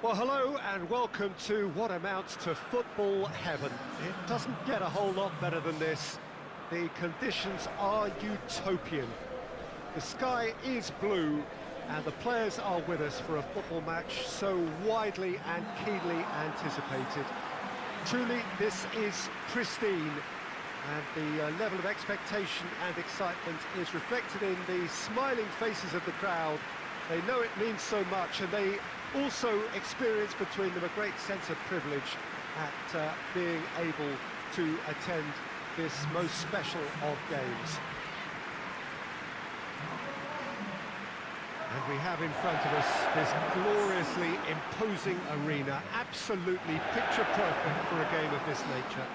Well, hello and welcome to what amounts to football heaven. It doesn't get a whole lot better than this. The conditions are utopian. The sky is blue and the players are with us for a football match so widely and keenly anticipated. Truly, this is pristine, and the level of expectation and excitement is reflected in the smiling faces of the crowd. They know it means so much, and they also experience between them a great sense of privilege at being able to attend this most special of games. And we have in front of us this gloriously imposing arena, absolutely picture perfect for a game of this nature.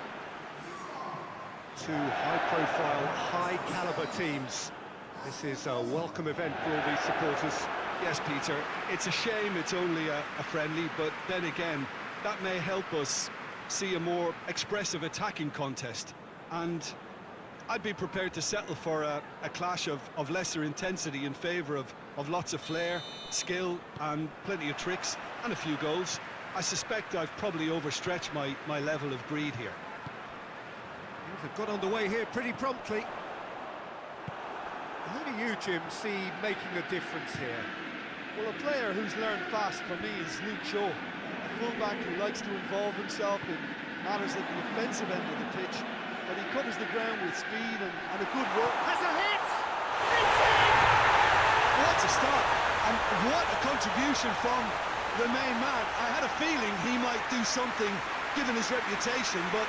Two high-profile, high-caliber teams. This is a welcome event for all these supporters. Yes, Peter, it's a shame it's only a friendly, but then again, that may help us see a more expressive attacking contest. And I'd be prepared to settle for a clash of lesser intensity in favour of lots of flair, skill, and plenty of tricks, and a few goals. I suspect I've probably overstretched my level of greed here. They've got underway here pretty promptly. Who do you, Jim, see making a difference here? Well, a player who's learned fast for me is Luke Shaw, a fullback who likes to involve himself in matters at the offensive end of the pitch, but he covers the ground with speed and a good work. Has a hit! It's in! What a start, and what a contribution from the main man. I had a feeling he might do something, given his reputation, but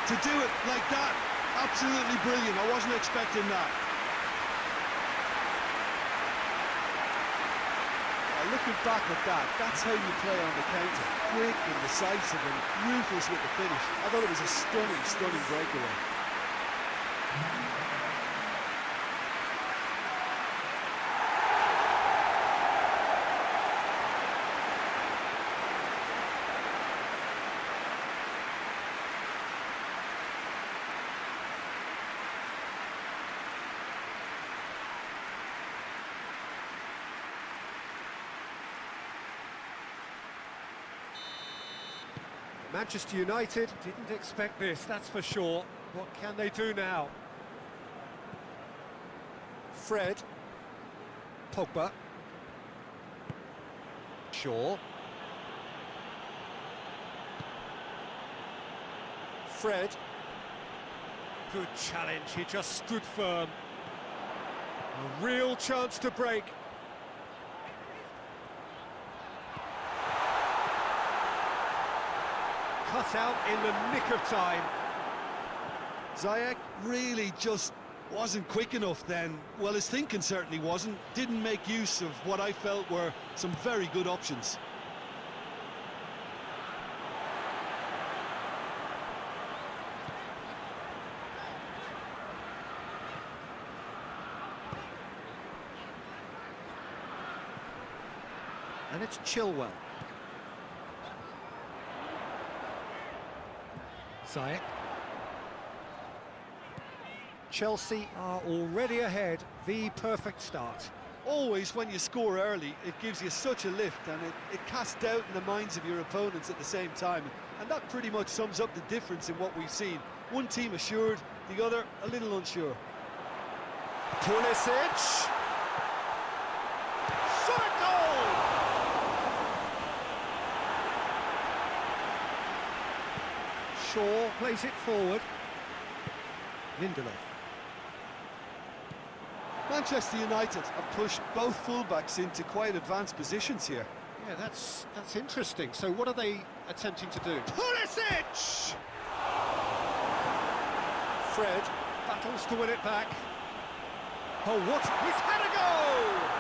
to do it like that, absolutely brilliant. I wasn't expecting that. Looking back at that, that's how you play on the counter. Quick and decisive and ruthless with the finish. I thought it was a stunning, stunning breakaway. Manchester United didn't expect this, that's for sure. What can they do now? Fred. Pogba. Shaw. Fred. Good challenge, he just stood firm. A real chance to break. Cut out in the nick of time. Ziyech really just wasn't quick enough then. Well, his thinking certainly wasn't. Didn't make use of what I felt were some very good options. And it's Chilwell. Ziyech. Chelsea are already ahead, the perfect start. Always when you score early, it gives you such a lift, and it casts doubt in the minds of your opponents at the same time. And that pretty much sums up the difference in what we've seen. One team assured, the other a little unsure. Pulisic! Shot a goal! Shaw plays it forward. Lindelof. Manchester United have pushed both fullbacks into quite advanced positions here. Yeah, that's interesting. So what are they attempting to do? Pulisic! Fred battles to win it back. Oh, what? He's had a goal!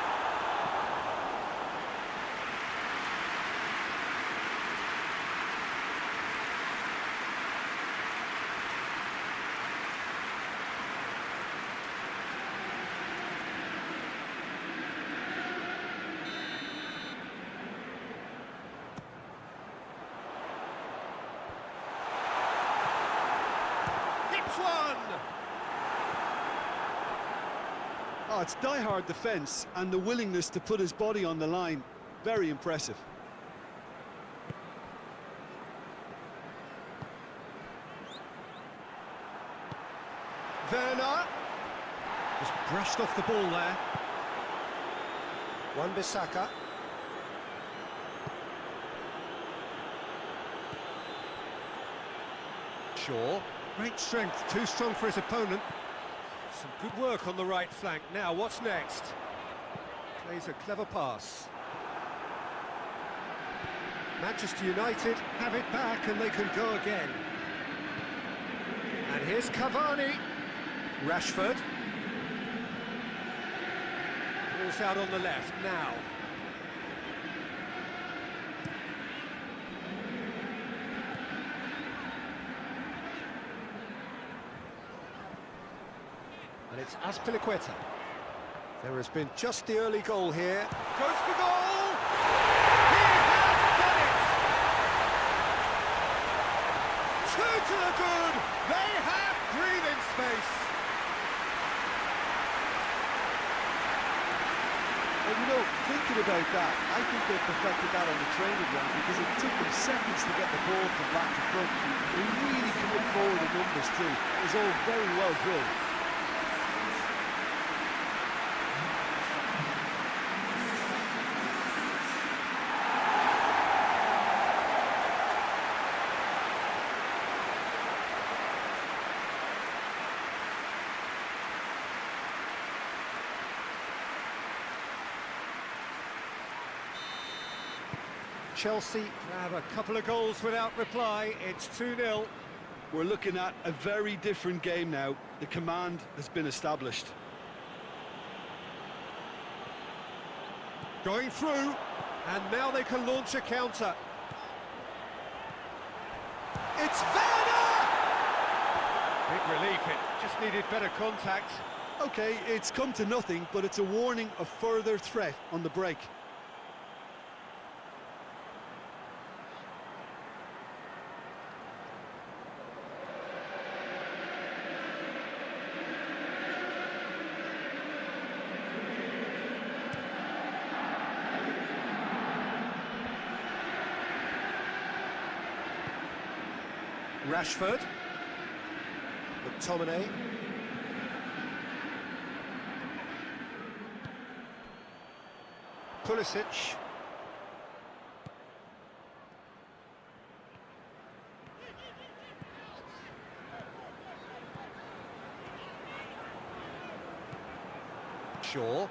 Oh, it's die-hard defence and the willingness to put his body on the line. Very impressive. brushed off the ball there. Wan-Bissaka. Shaw. Great strength, too strong for his opponent. Some good work on the right flank. Now, what's next? Plays a clever pass. Manchester United have it back and they can go again. And here's Cavani. Rashford. Ball's out on the left now. And it's Azpilicueta. There has been just the early goal here. Goes for goal! He has done it! Two to the good! They have breathing space! And you know, thinking about that, I think they perfected that on the training ground because it took them seconds to get the ball from back to front. They really commit forward in numbers too. It was all very well drilled. Chelsea grab a couple of goals without reply. It's 2-0. We're looking at a very different game now. The command has been established. Going through, and now they can launch a counter. It's Werner! Big relief, it just needed better contact. Okay, it's come to nothing, but it's a warning of further threat on the break. Rashford. McTominay. Pulisic. Shaw.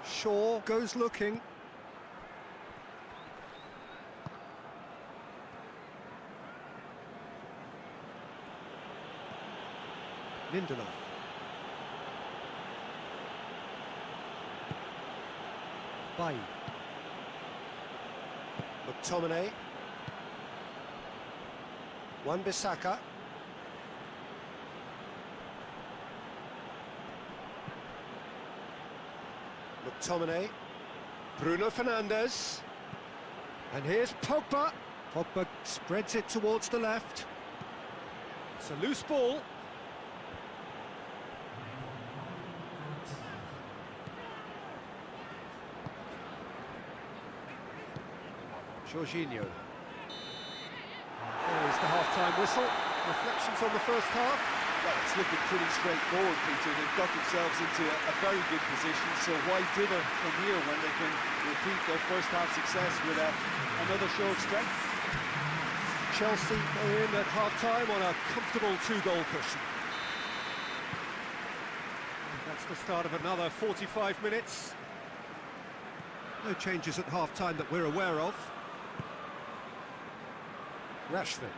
Shaw goes looking. Lindelof. Bailly. McTominay. Wan-Bissaka. McTominay. Bruno Fernandes. And here's Pogba. Pogba spreads it towards the left. It's a loose ball. Jorginho. There's the half-time whistle. Reflections on the first half. Well, it's looking pretty straightforward, Peter. They've got themselves into a very good position, so why dither from here when they can repeat their first half success with another show of strength? Chelsea are in at half-time on a comfortable two-goal cushion. That's the start of another 45 minutes. No changes at half-time that we're aware of. Rashford.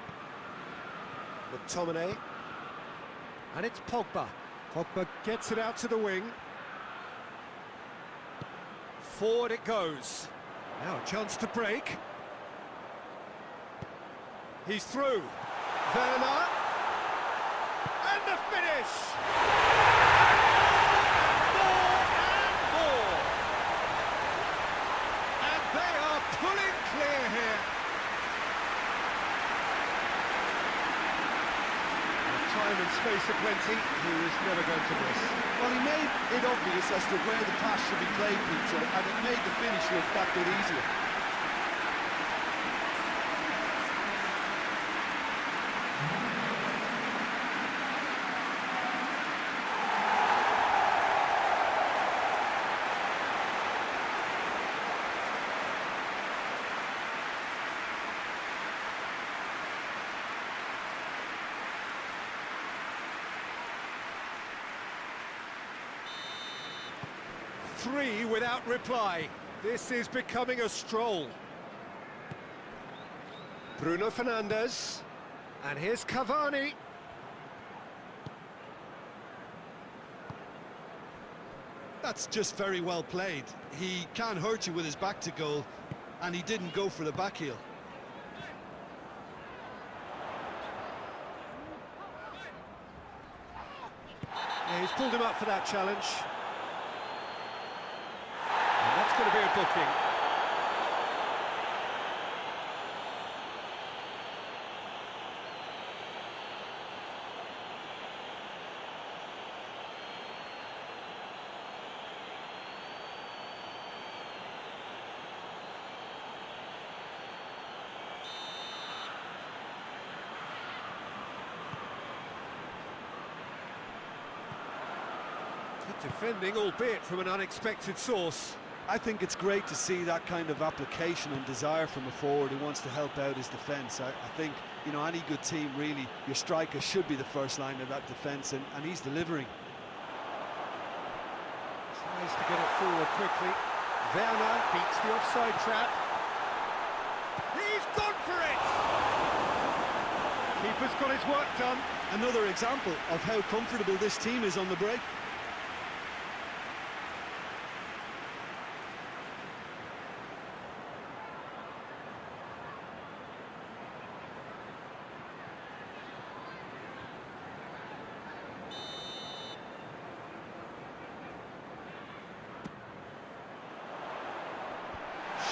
McTominay. And it's Pogba. Pogba gets it out to the wing. Forward it goes. Now a chance to break. He's through. Werner. And the finish! More and more! And they are pulling clear here. Time and space aplenty, he was never going to miss. Well, he made it obvious as to where the pass should be played, Peter, and it made the finish look that bit easier. 3 without reply. This is becoming a stroll. Bruno Fernandes. And here's Cavani. That's just very well played. He can't hurt you with his back to goal, and he didn't go for the back heel. Yeah, he's pulled him up for that challenge. And that's going to be a booking. Good defending, albeit from an unexpected source. I think it's great to see that kind of application and desire from a forward who wants to help out his defence. I think, you know, any good team, really, your striker should be the first line of that defence, and he's delivering. Tries to get it forward quickly. Werner beats the offside trap. He's gone for it! Keeper's got his work done. Another example of how comfortable this team is on the break.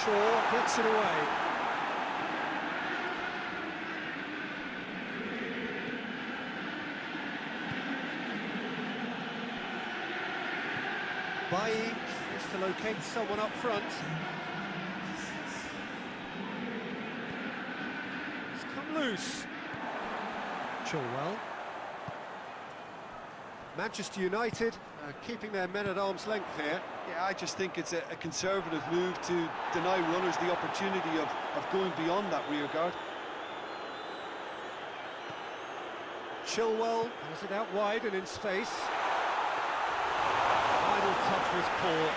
Shaw gets it away. Bailly needs to locate someone up front. It's come loose. Chilwell. Manchester United keeping their men at arm's length here. Yeah, I just think it's a conservative move to deny runners the opportunity of going beyond that rear guard. Chilwell has it out wide and in space. Final touch was poor.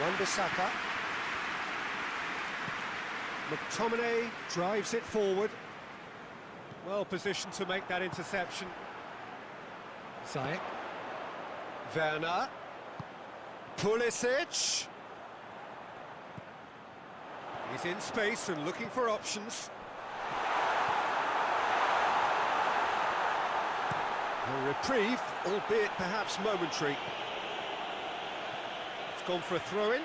Wan-Bissaka. McTominay drives it forward. Well positioned to make that interception. Ziyech. Werner. Pulisic. He's in space and looking for options. A reprieve, albeit perhaps momentary. It's gone for a throw-in.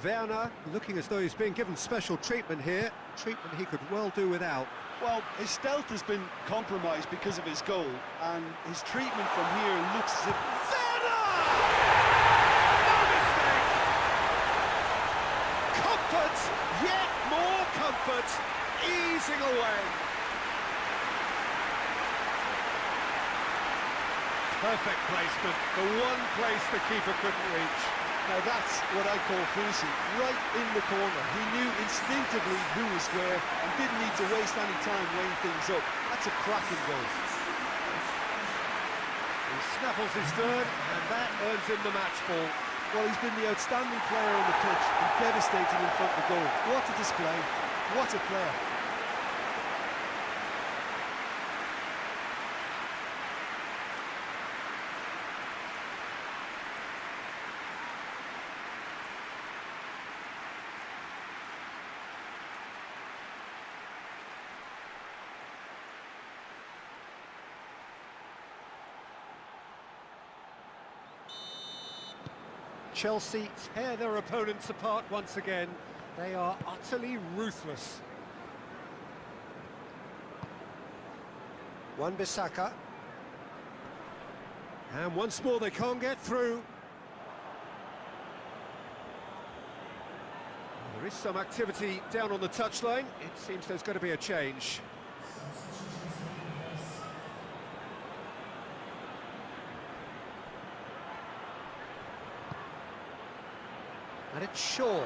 Werner looking as though he's being given special treatment here. Treatment he could well do without. Well, his stealth has been compromised because of his goal, and his treatment from here looks as if... Werner! No mistake! Comfort, yet more comfort, easing away. Perfect placement, the one place the keeper couldn't reach. Now that's what I call finishing, right in the corner. He knew instinctively who was where and didn't need to waste any time weighing things up. That's a cracking goal. He snaffles his third, and that earns him the match ball. Well, he's been the outstanding player on the pitch and devastating in front of the goal. What a display, what a player. Chelsea tear their opponents apart once again. They are utterly ruthless. Wan-Bissaka. And once more they can't get through. There is some activity down on the touchline. It seems there's going to be a change. And it's Shaw.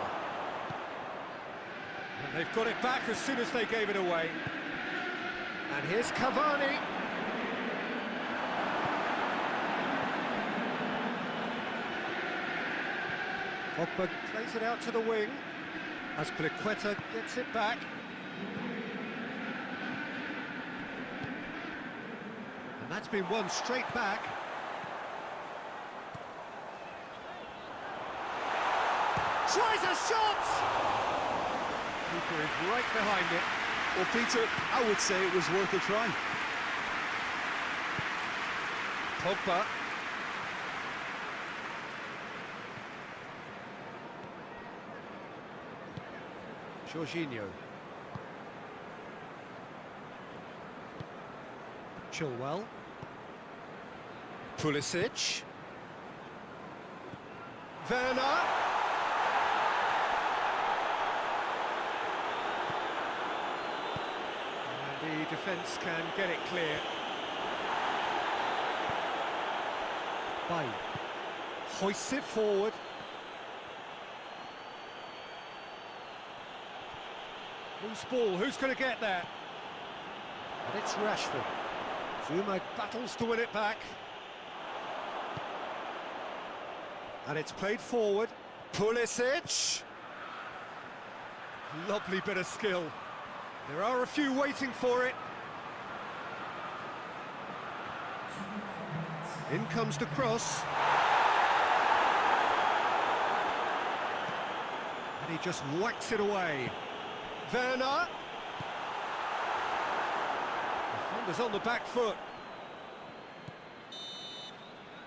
And They've got it back as soon as they gave it away. And here's Cavani. Pogba plays it out to the wing. Azpilicueta gets it back. And that's been won straight back. Tries a shot! Keeper is right behind it. Well, Peter, I would say it was worth a try. Pogba. Jorginho. Chilwell. Pulisic. Werner. And the defence can get it clear. Bay hoists it forward. Loose ball, who's going to get there? And it's Rashford. Zuma battles to win it back. And it's played forward. Pulisic. Lovely bit of skill. There are a few waiting for it. In comes the cross. And he just whacks it away. Werner. Defender's on the back foot.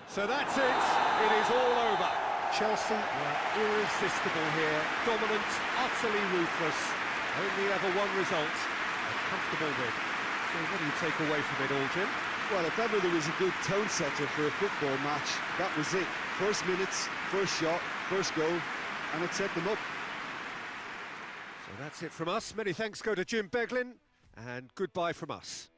So that's it. It is all over. Chelsea were irresistible here. Dominant, utterly ruthless. Only ever one result. A comfortable win. So what do you take away from it all, Jim? Well, if ever there was a good tone setter for a football match, that was it. First minutes, first shot, first goal, and it set them up. So that's it from us. Many thanks go to Jim Beglin, and goodbye from us.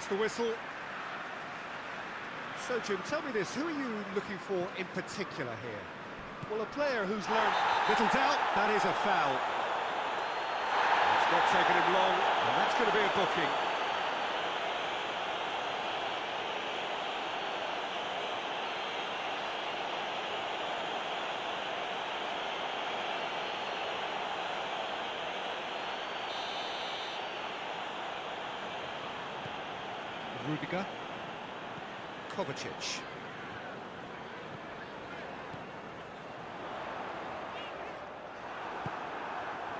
There's the whistle. So, Jim, tell me this, who are you looking for in particular here? Well, a player who's learned... Little doubt, that is a foul. It's not taking him long, and that's going to be a booking. Rudiger. Kovacic.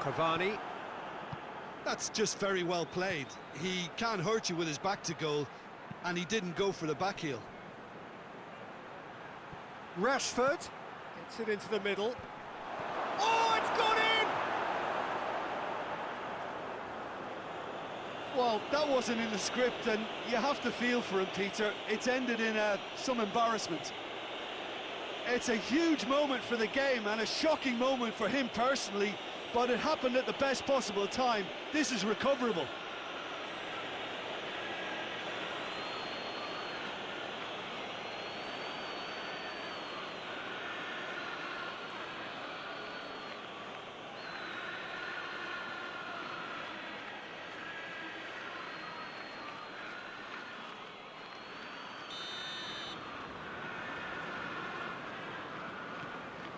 Cavani. That's just very well played. He can't hurt you with his back to goal, and he didn't go for the back heel. Rashford gets it into the middle. Oh, it's gone in! Well, that wasn't in the script, and you have to feel for him, Peter. It's ended in some embarrassment. It's a huge moment for the game and a shocking moment for him personally, but it happened at the best possible time. This is recoverable.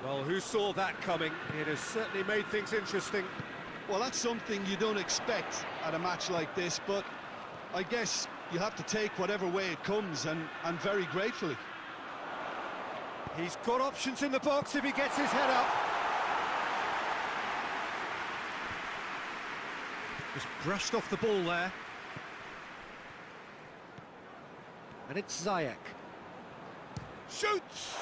Well, who saw that coming? It has certainly made things interesting. Well, that's something you don't expect at a match like this, but I guess you have to take whatever way it comes, and very gratefully. He's got options in the box if he gets his head up. Just brushed off the ball there. And it's Ziyech. Shoots!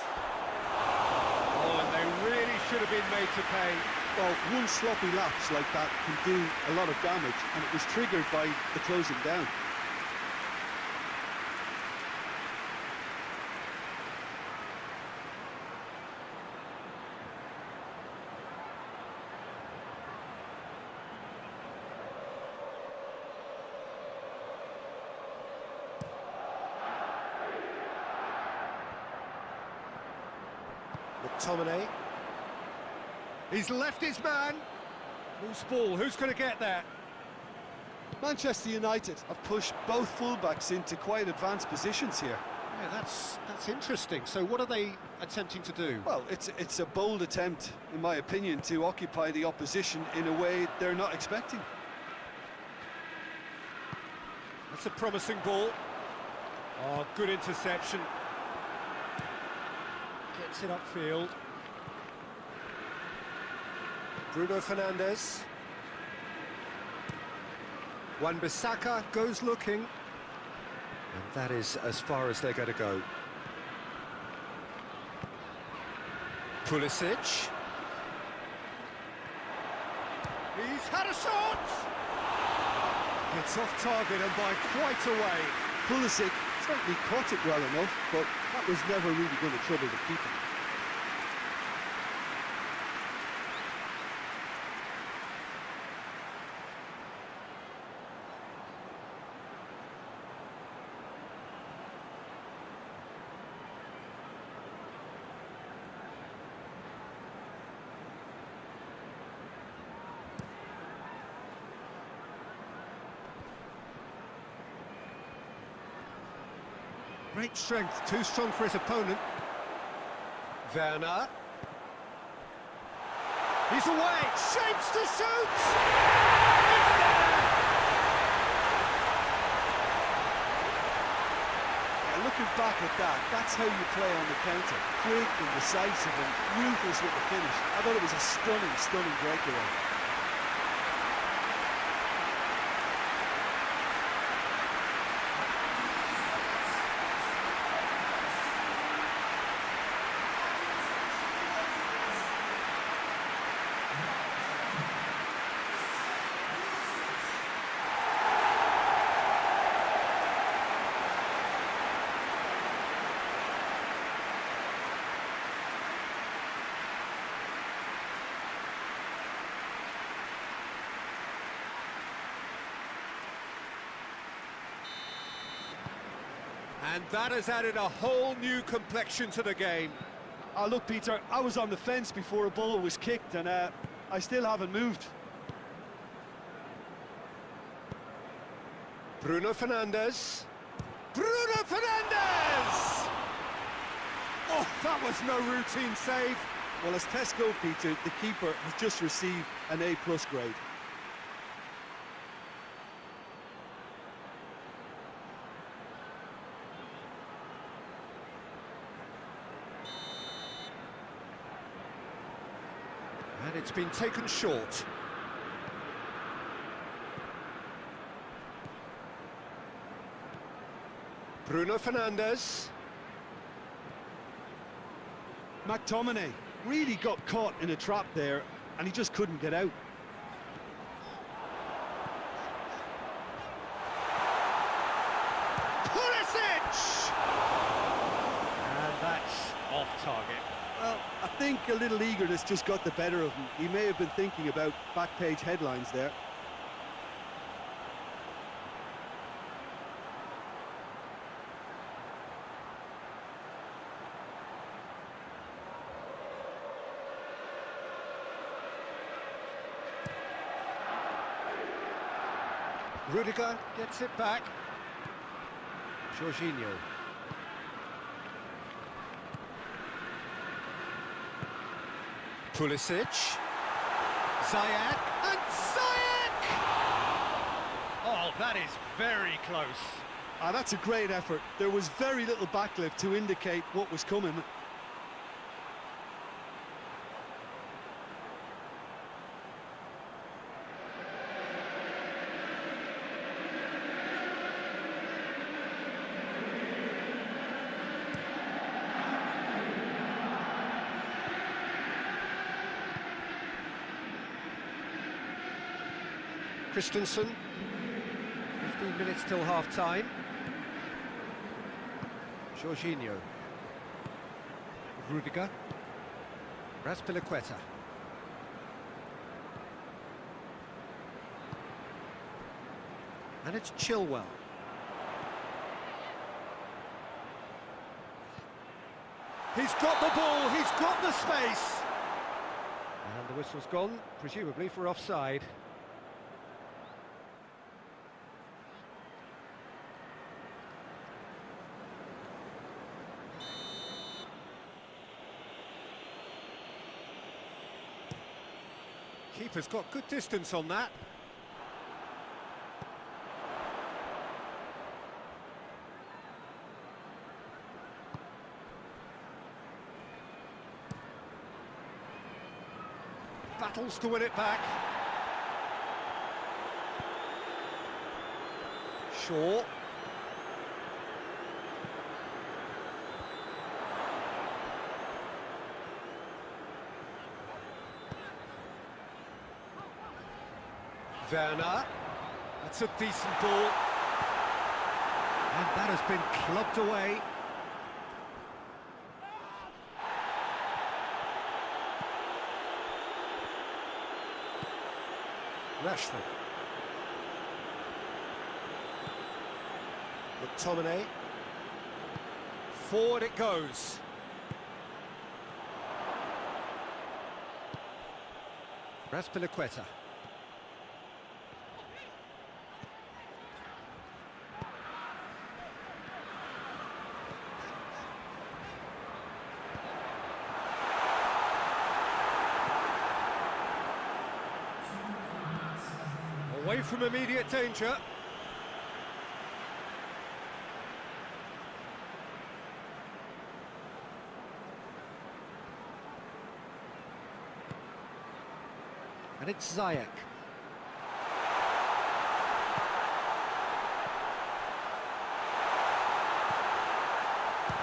Oh, and they really should have been made to pay. Well, one sloppy lapse like that can do a lot of damage, and it was triggered by the closing down. McTominay. He's left his man. Loose ball, who's going to get there? Manchester United have pushed both fullbacks into quite advanced positions here. Yeah, that's interesting. So what are they attempting to do? Well, it's a bold attempt, in my opinion, to occupy the opposition in a way they're not expecting. That's a promising ball. Oh, good interception. Gets it upfield. Bruno Fernandes. Wan-Bissaka goes looking. And that is as far as they're going to go. Pulisic. He's had a shot! It's off target and by quite a way. Pulisic certainly caught it well enough, but that was never really going to trouble the keeper. Great strength, too strong for his opponent. Werner. He's away, shapes to shoot! It's there! Yeah, looking back at that, that's how you play on the counter. Quick and decisive and ruthless with the finish. I thought it was a stunning, stunning breakaway. And that has added a whole new complexion to the game. Look, Peter, I was on the fence before a ball was kicked, and I still haven't moved. Bruno Fernandes. Bruno Fernandes! Oh, that was no routine save. Well, as tests go, Peter, the keeper has just received an A+ grade. And it's been taken short. Bruno Fernandes. McTominay really got caught in a trap there, and he just couldn't get out. Pulisic! And that's off target. Well, I think a little eagerness just got the better of him. He may have been thinking about back-page headlines there. Rudiger gets it back. Jorginho. Pulisic. Ziyech. And Ziyech! Oh, that is very close. That's a great effort. There was very little backlift to indicate what was coming. Christensen, 15 minutes till half-time. Jorginho. Rudiger. Raspilicueta. And it's Chilwell. He's got the ball, he's got the space. And the whistle's gone, presumably for offside. Keeper's got good distance on that. Battles to win it back. Shaw. Werner, that's a decent ball, and that has been clubbed away. Rashford. McTominay. Forward it goes. Raspilicueta. Away from immediate danger. And it's Ziyech.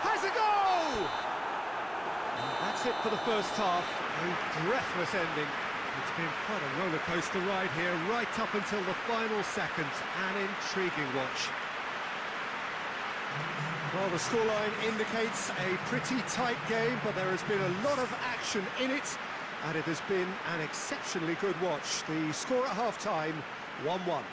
Has a goal! And that's it for the first half. A breathless ending. It's been quite a roller coaster ride here, right up until the final seconds. An intriguing watch. Well, the scoreline indicates a pretty tight game, but there has been a lot of action in it, and it has been an exceptionally good watch. The score at half-time, 1-1.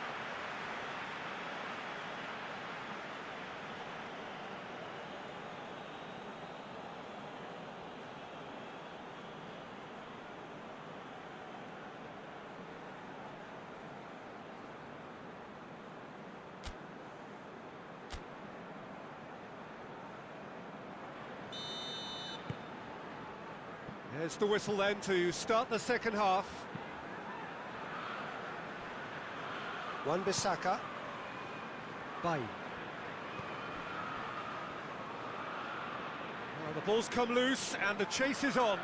There's the whistle then to start the second half. Wan-Bissaka. Bay. Well, the ball's come loose and the chase is on.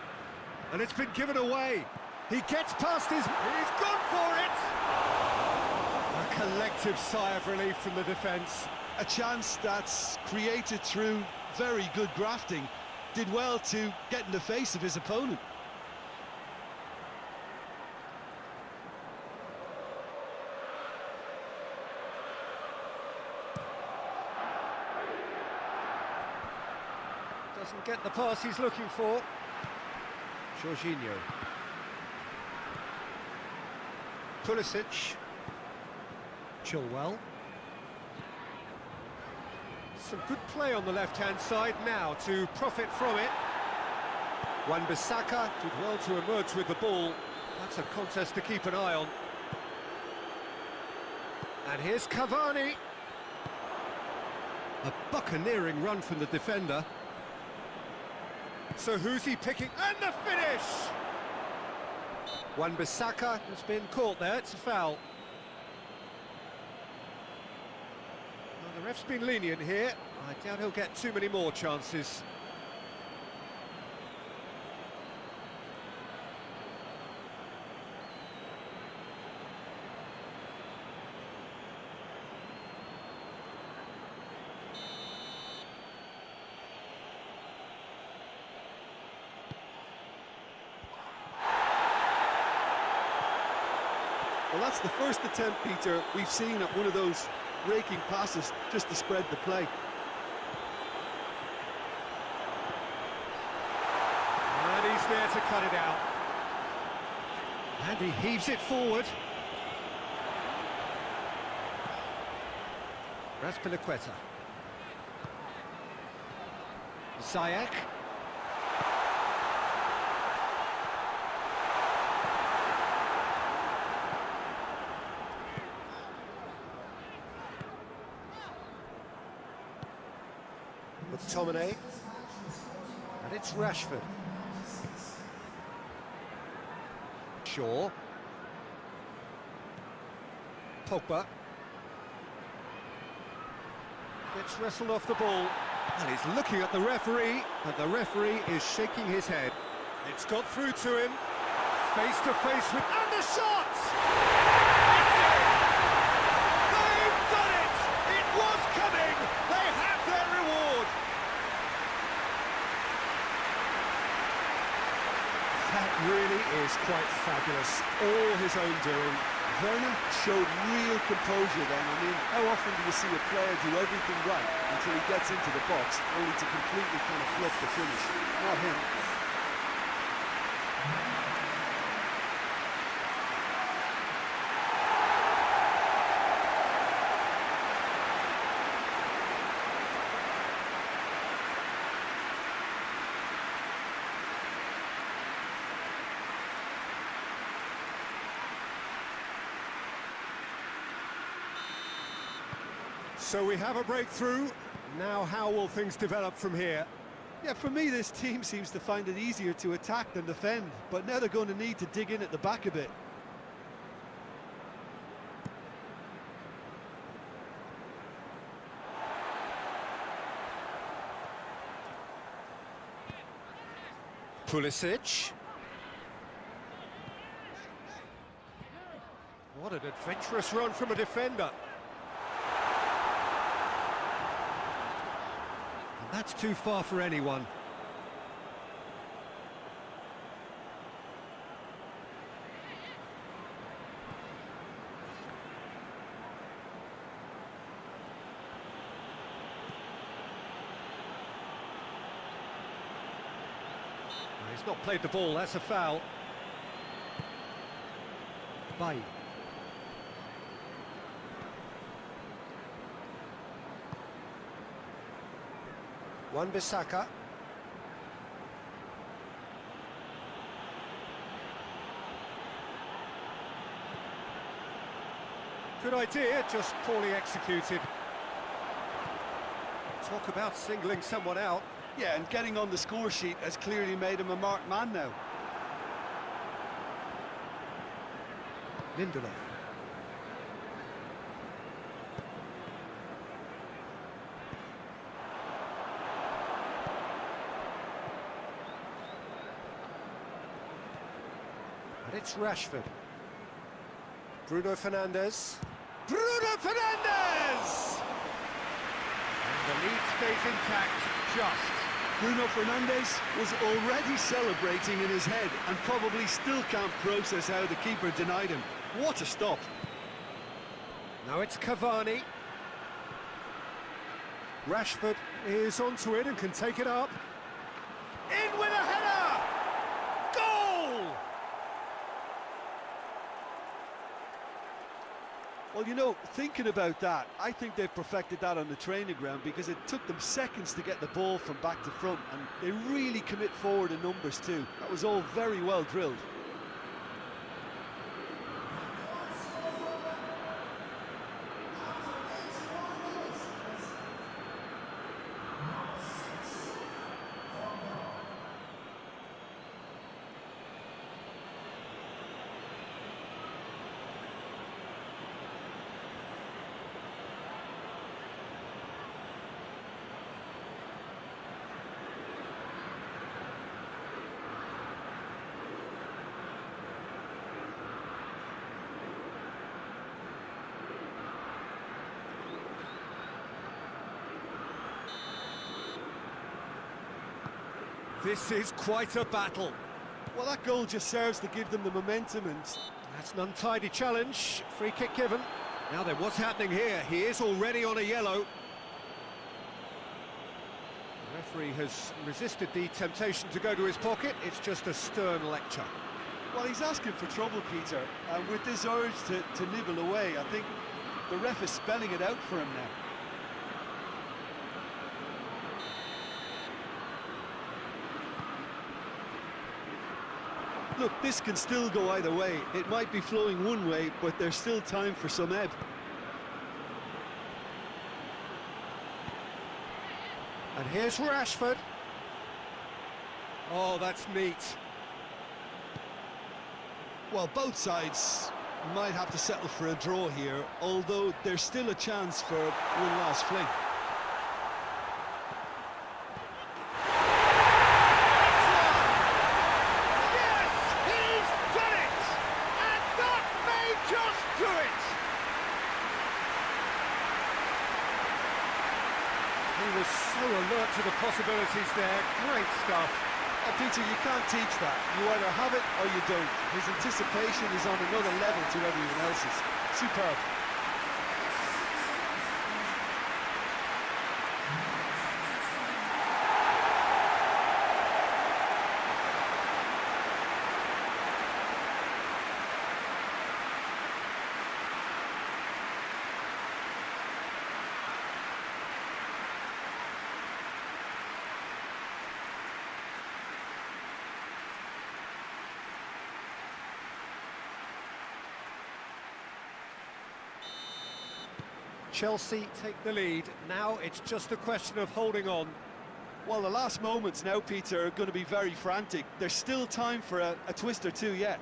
And it's been given away. He gets past his... He's gone for it! A collective sigh of relief from the defence. A chance that's created through very good grafting. Did well to get in the face of his opponent. Doesn't get the pass he's looking for. Jorginho. Pulisic. Chilwell. Some good play on the left-hand side now to profit from it. Wan-Bissaka did well to emerge with the ball. That's a contest to keep an eye on. And here's Cavani. A buccaneering run from the defender. So who's he picking? And the finish! Wan-Bissaka has been caught there, it's a foul. Well, the ref's been lenient here. I doubt he'll get too many more chances. Well, that's the first attempt, Peter, we've seen at one of those raking passes just to spread the play. And he's there to cut it out. And he heaves it forward. Raspinaqueta. Ziyech. McTominay, and it's Rashford. Shaw. Pogba. Gets wrestled off the ball, and he's looking at the referee, but the referee is shaking his head. It's got through to him, face to face with... And the shot! It's in! They've done it! It was coming! They have their reward! That really is quite fabulous. All his own doing. Vernon showed real composure then. I mean, how often do you see a player do everything right until he gets into the box, only to completely kind of flip the finish? Not him. So we have a breakthrough. Now how will things develop from here? Yeah, for me, this team seems to find it easier to attack than defend, but now they're going to need to dig in at the back a bit. Pulisic. What an adventurous run from a defender. And that's too far for anyone. He's not played the ball, that's a foul. Bay. Wan-Bissaka. Good idea, just poorly executed. Talk about singling someone out. Yeah, and getting on the score sheet has clearly made him a marked man now. Lindelof. And it's Rashford. Bruno Fernandes. Bruno Fernandes! And the lead stays intact, just. Bruno Fernandes was already celebrating in his head and probably still can't process how the keeper denied him. What a stop. Now it's Cavani. Rashford is onto it and can take it up. In with a header! Goal! Well, you know, thinking about that, I think they've perfected that on the training ground because it took them seconds to get the ball from back to front, and they really commit forward in numbers too. That was all very well drilled. This is quite a battle. Well, that goal just serves to give them the momentum, and That's an untidy challenge. Free kick given. Now then, what's happening here? He is already on a yellow. The referee has resisted the temptation to go to his pocket. It's just a stern lecture. well, he's asking for trouble, Peter, and with this urge to nibble away, I think the ref is spelling it out for him now. Look, this can still go either way. It might be flowing one way, but there's still time for some ebb. And here's Rashford. Oh, that's neat. Well, both sides might have to settle for a draw here, although there's still a chance for one last fling. He was so alert to the possibilities there. Great stuff. Oh, Peter, you can't teach that. You either have it or you don't. His anticipation is on another level to everyone else's. Superb. Chelsea take the lead. Now it's just a question of holding on. Well, the last moments now, Peter, are going to be very frantic. There's still time for a twist or two yet.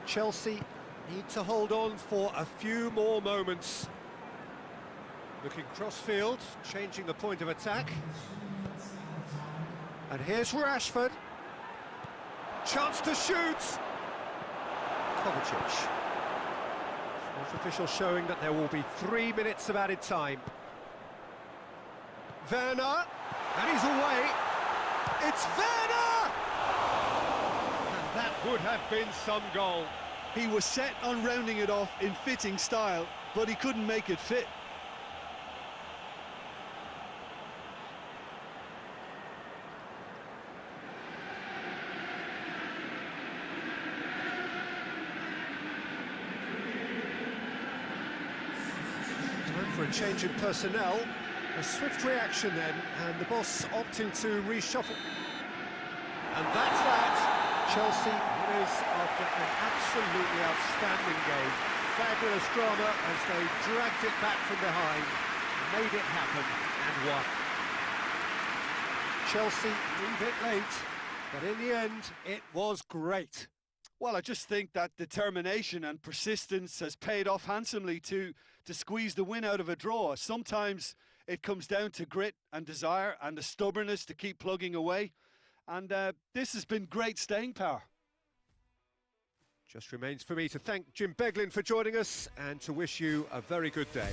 Chelsea need to hold on for a few more moments. Looking cross-field, changing the point of attack. And here's Rashford. Chance to shoot. Kovacic. Fourth official showing that there will be 3 minutes of added time. Werner, and he's away. It's Werner! And that would have been some goal. He was set on rounding it off in fitting style, but he couldn't make it fit. For a change in personnel, a swift reaction then, and the boss opting to reshuffle. And that's that. Chelsea winners after an absolutely outstanding game. Fabulous drama as they dragged it back from behind, made it happen and won. Chelsea leave it late, but in the end, it was great. Well, I just think that determination and persistence has paid off handsomely to squeeze the win out of a draw. Sometimes it comes down to grit and desire and the stubbornness to keep plugging away. And this has been great staying power. Just remains for me to thank Jim Beglin for joining us and to wish you a very good day.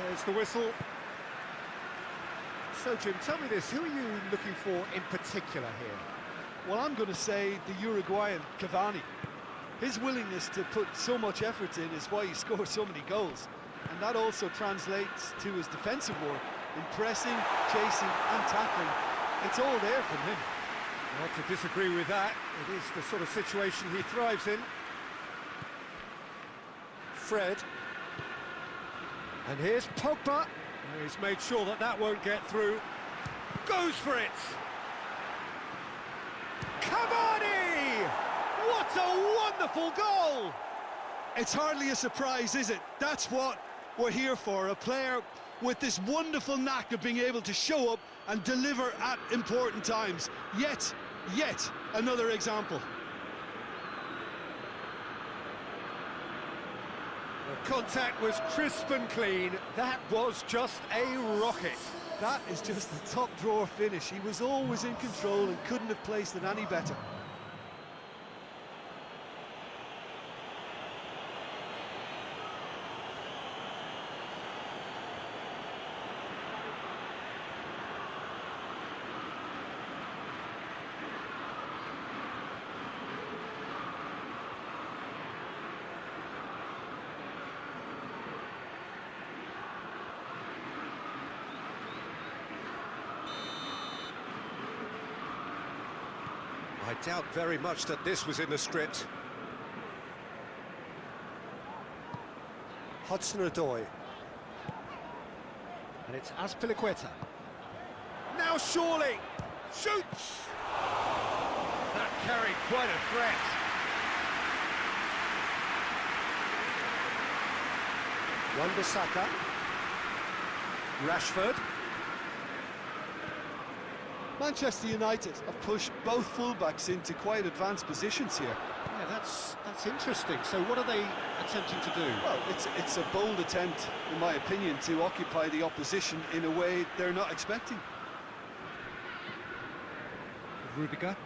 There's the whistle. So, Jim, tell me this, who are you looking for in particular here? Well, I'm going to say the Uruguayan Cavani. His willingness to put so much effort in is why he scores so many goals. And that also translates to his defensive work in pressing, chasing and tackling. It's all there from him. Not to disagree with that. It is the sort of situation he thrives in. Fred. And here's Pogba. He's made sure that that won't get through. Goes for it! Cavani! What a wonderful goal! It's hardly a surprise, is it? That's what we're here for, a player with this wonderful knack of being able to show up and deliver at important times. Yet another example. The contact was crisp and clean. That was just a rocket. That is just the top drawer finish. He was always in control and couldn't have placed it any better. I doubt very much that this was in the script. Hudson-Odoi. And it's Azpilicueta. Now surely! Shoots! That carried quite a threat. Wan-Bissaka. Rashford. Manchester United have pushed both fullbacks into quite advanced positions here. Yeah, that's interesting. So what are they attempting to do? Well, it's a bold attempt, in my opinion, to occupy the opposition in a way they're not expecting. Rudiger.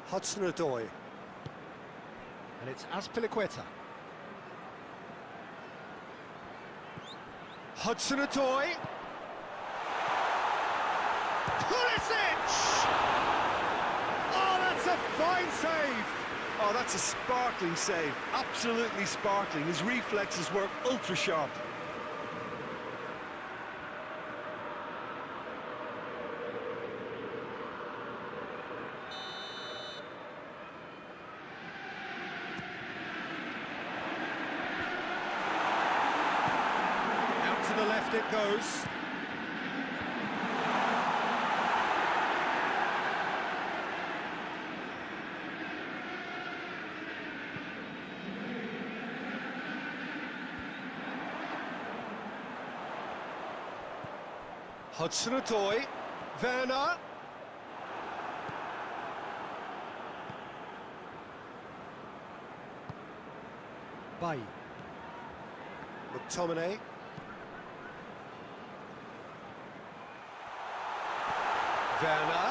Hudson-Odoi. And it's Azpilicueta. Hudson-Odoi. Pulisic! Oh, that's a fine save! Oh, that's a sparkling save. Absolutely sparkling. His reflexes were ultra sharp. Out to the left it goes. Hudson-Odoi, Werner. Bailly. McTominay. Werner.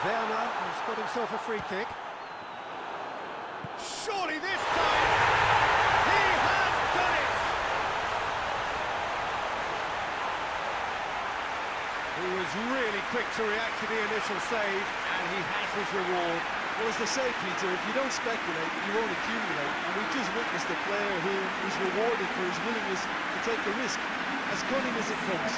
Werner has got himself a free kick. Surely this time he has done it! He was really quick to react to the initial save, and he has his reward. Well, as they say, Peter, if you don't speculate, you won't accumulate. And we've just witnessed a player who was rewarded for his willingness to take the risk, as cunning as it comes.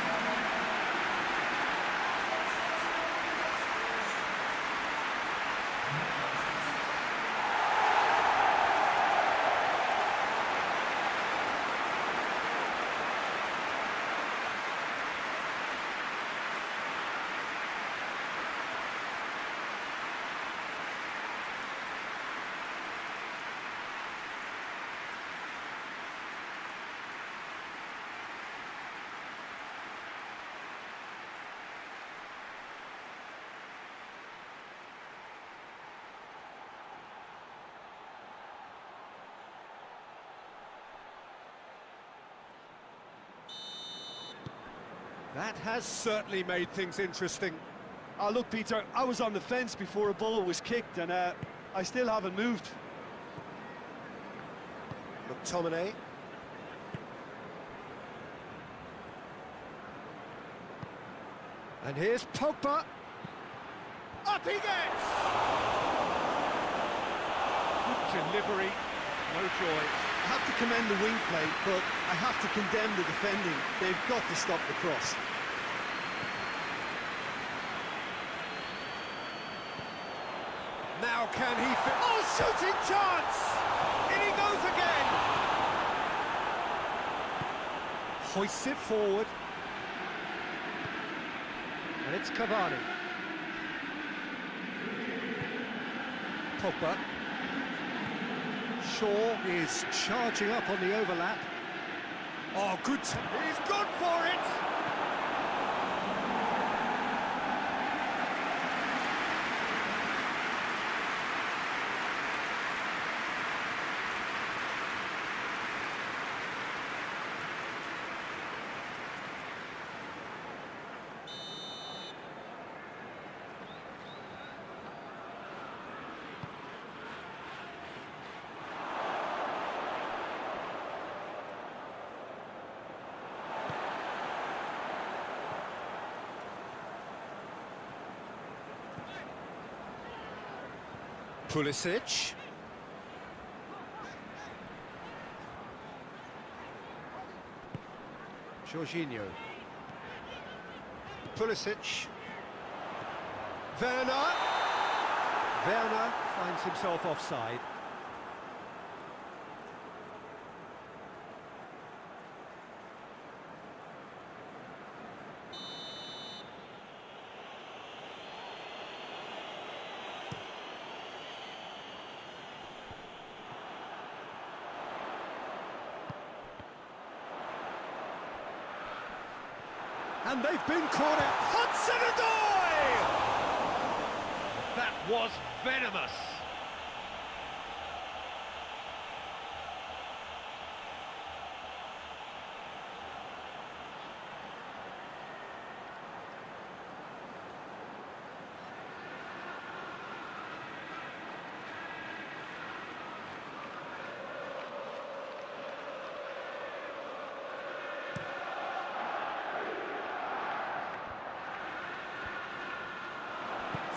That has certainly made things interesting. Look, Peter, I was on the fence before a ball was kicked, and I still haven't moved. McTominay. And here's Pogba. Up he gets! Good delivery, no joy. I have to commend the wing play, but I have to condemn the defending. They've got to stop the cross. Now can he fit? Oh, shooting chance! In he goes again! Hoists it forward. And it's Cavani. Shaw is charging up on the overlap. Oh, good. He's gone for it! Pulisic. Jorginho. Pulisic. Werner. Werner finds himself offside. And they've been caught out. Hudson-Odoi! That was venomous.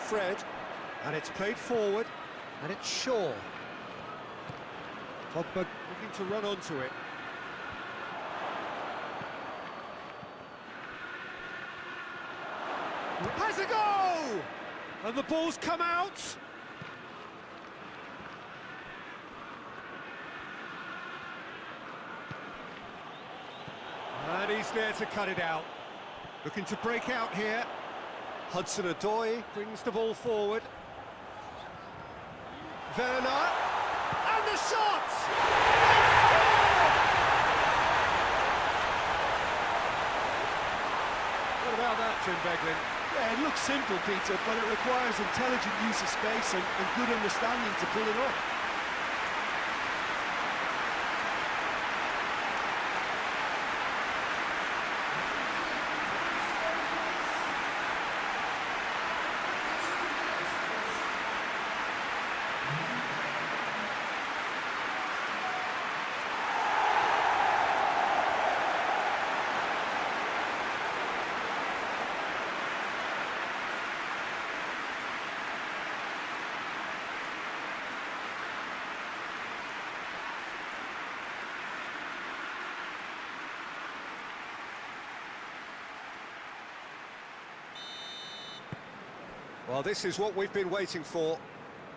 Fred, and it's played forward, and it's Shaw. Pogba looking to run onto it. Has a go! And the ball's come out. And he's there to cut it out. Looking to break out here. Hudson-Odoi brings the ball forward. Werner, and the shot! What about that, Jim Beglin? Yeah, it looks simple, Peter, but it requires intelligent use of space and good understanding to pull it off. Well, this is what we've been waiting for.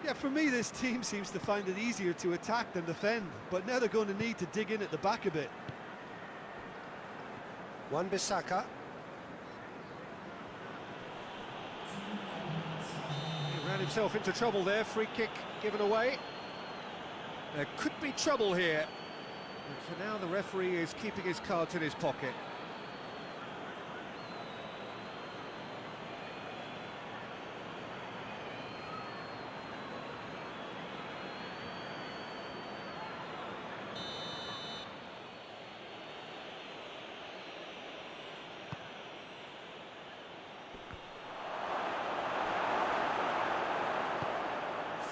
Yeah, for me, this team seems to find it easier to attack than defend, but now they're going to need to dig in at the back a bit. Wan-Bissaka. He ran himself into trouble there, free kick given away. There could be trouble here. And for now, the referee is keeping his cards in his pocket.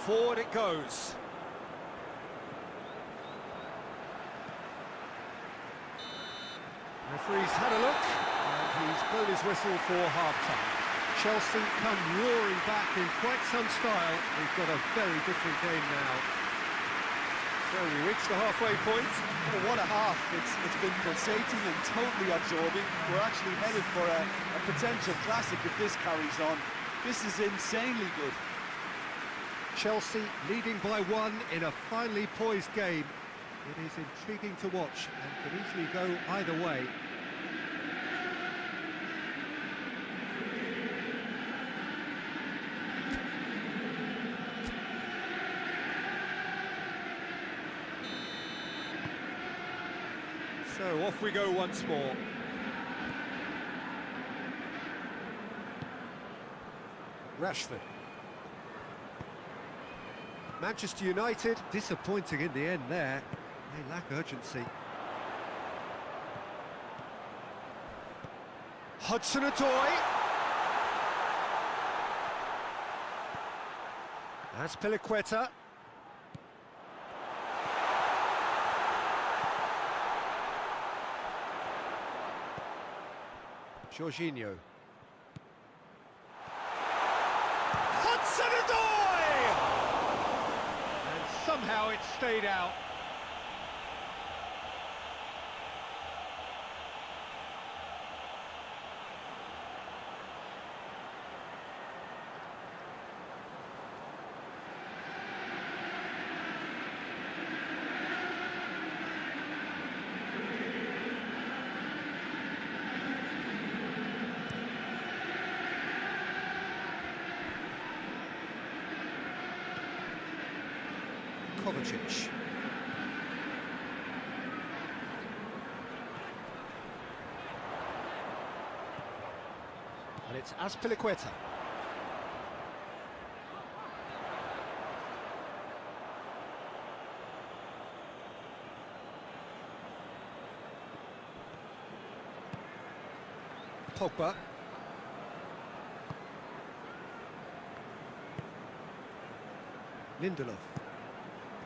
Forward it goes. Referee's had a look, and he's blown his whistle for half-time. Chelsea come roaring back in quite some style. We've got a very different game now. So we reach the halfway point. Oh, what a half. It's been pulsating and totally absorbing. We're actually headed for a potential classic if this carries on. This is insanely good. Chelsea leading by 1 in a finely poised game. It is intriguing to watch and could easily go either way. So off we go once more. Rashford. Manchester United, disappointing in the end there. They lack urgency. Hudson-Odoi. That's Piliqueta. Jorginho. Hudson-Odoi! And somehow it stayed out. Kovacic. And it's Azpilicueta. Pogba. Lindelof.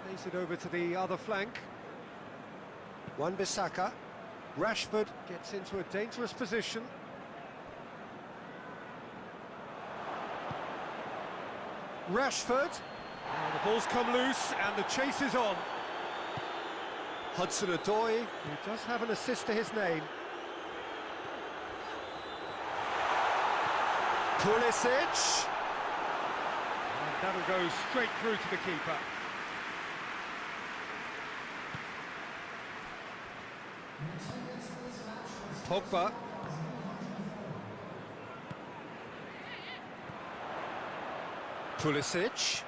Plays it over to the other flank. Wan-Bissaka. Rashford gets into a dangerous position. Rashford. Oh, the ball's come loose and the chase is on. Hudson-Odoi, who does have an assist to his name. Pulisic. And that'll go straight through to the keeper. Pogba. Pulisic.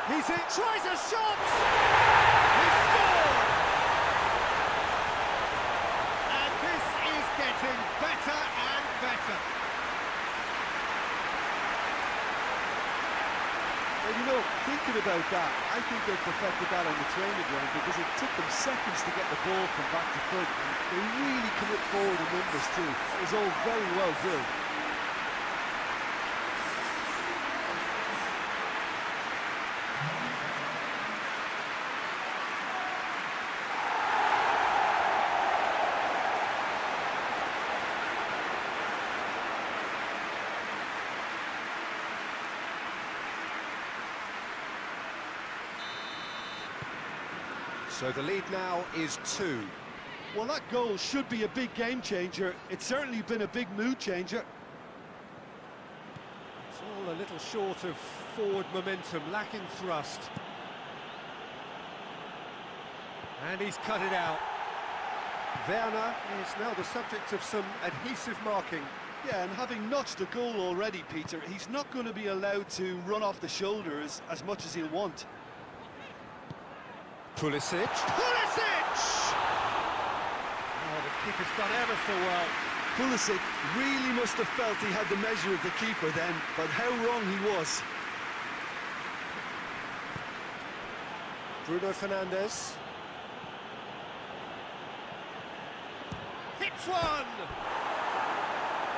He's in, tries a shot! He scored! And this is getting better and better. Well, you know, thinking about that, I think they perfected that on the training ground because it took them seconds to get the ball from back to front. They really commit forward in numbers too. It was all very well drilled. So the lead now is 2. Well, that goal should be a big game changer. It's certainly been a big mood changer. It's all a little short of forward momentum, lacking thrust. And he's cut it out. Werner is now the subject of some adhesive marking. Yeah, and having notched a goal already, Peter, he's not going to be allowed to run off the shoulders as much as he'll want. Pulisic. Pulisic! Oh, the keeper's done ever so well. Pulisic really must have felt he had the measure of the keeper then, but how wrong he was. Bruno Fernandes. Hits one!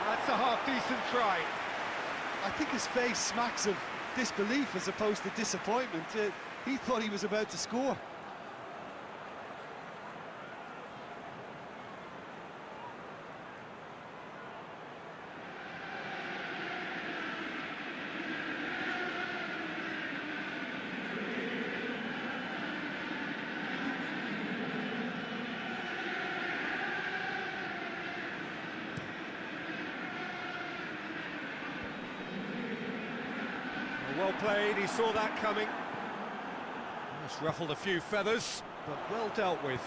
That's a half-decent try. I think his face smacks of disbelief as opposed to disappointment. He thought he was about to score. Well played, he saw that coming. It's ruffled a few feathers, but well dealt with.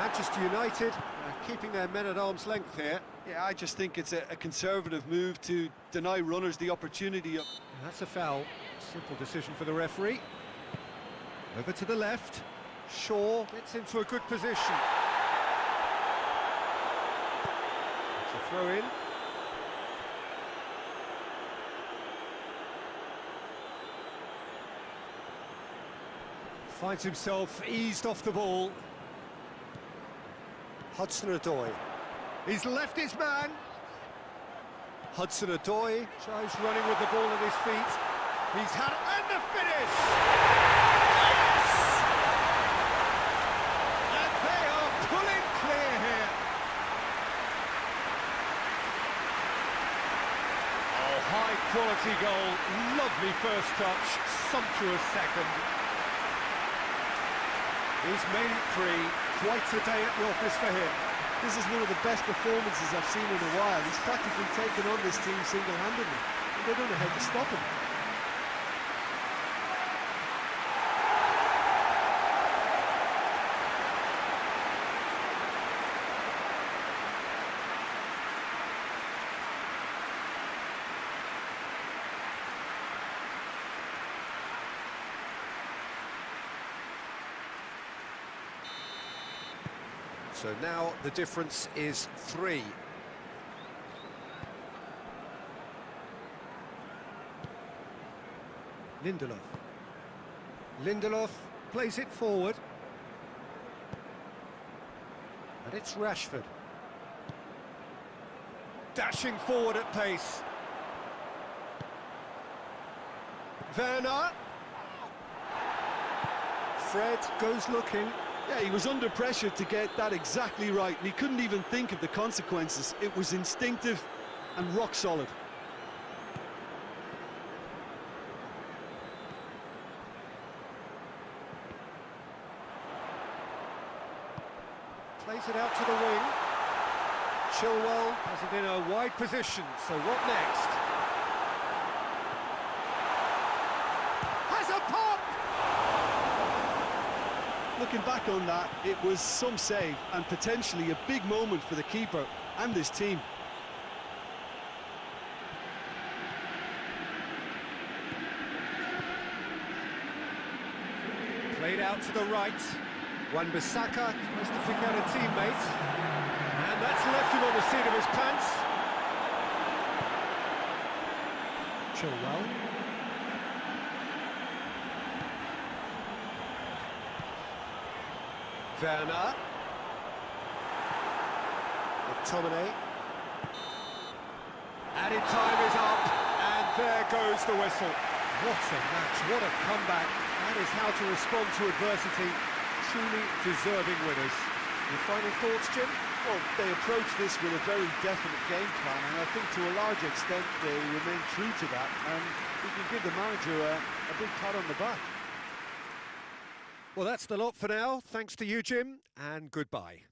Manchester United keeping their men at arm's length here. Yeah, I just think it's a conservative move to deny runners the opportunity of... That's a foul. Simple decision for the referee. Over to the left. Shaw gets into a good position. It's a throw in. Finds himself eased off the ball. Hudson-Odoi. He's left his man. Hudson-Odoi tries running with the ball at his feet. He's had... and the finish! Yes! And they are pulling clear here. Oh, high-quality goal. Lovely first touch. Sumptuous second. He's made it three. Quite a day at the office for him. This is one of the best performances I've seen in a while. He's practically taken on this team single-handedly, and they don't know how to stop him. So now the difference is 3. Lindelof. Lindelof plays it forward. And it's Rashford. Dashing forward at pace. Werner. Fred goes looking. Yeah, he was under pressure to get that exactly right, and he couldn't even think of the consequences. It was instinctive and rock solid. Plays it out to the wing. Chilwell has it in a wide position, so what next? Has a pop! Looking back on that, it was some save and potentially a big moment for the keeper and his team. Played out to the right. Wan-Bissaka tries to pick out a teammate. And that's left him on the seat of his pants. Chilwell. Werner. McTominay. Added time is up, and there goes the whistle. What a match, what a comeback. That is how to respond to adversity. Truly deserving winners. Your final thoughts, Jim? Well, they approach this with a very definite game plan, and I think to a large extent they remain true to that, and we can give the manager a big pat on the back. Well, that's the lot for now. Thanks to you, Jim, and goodbye.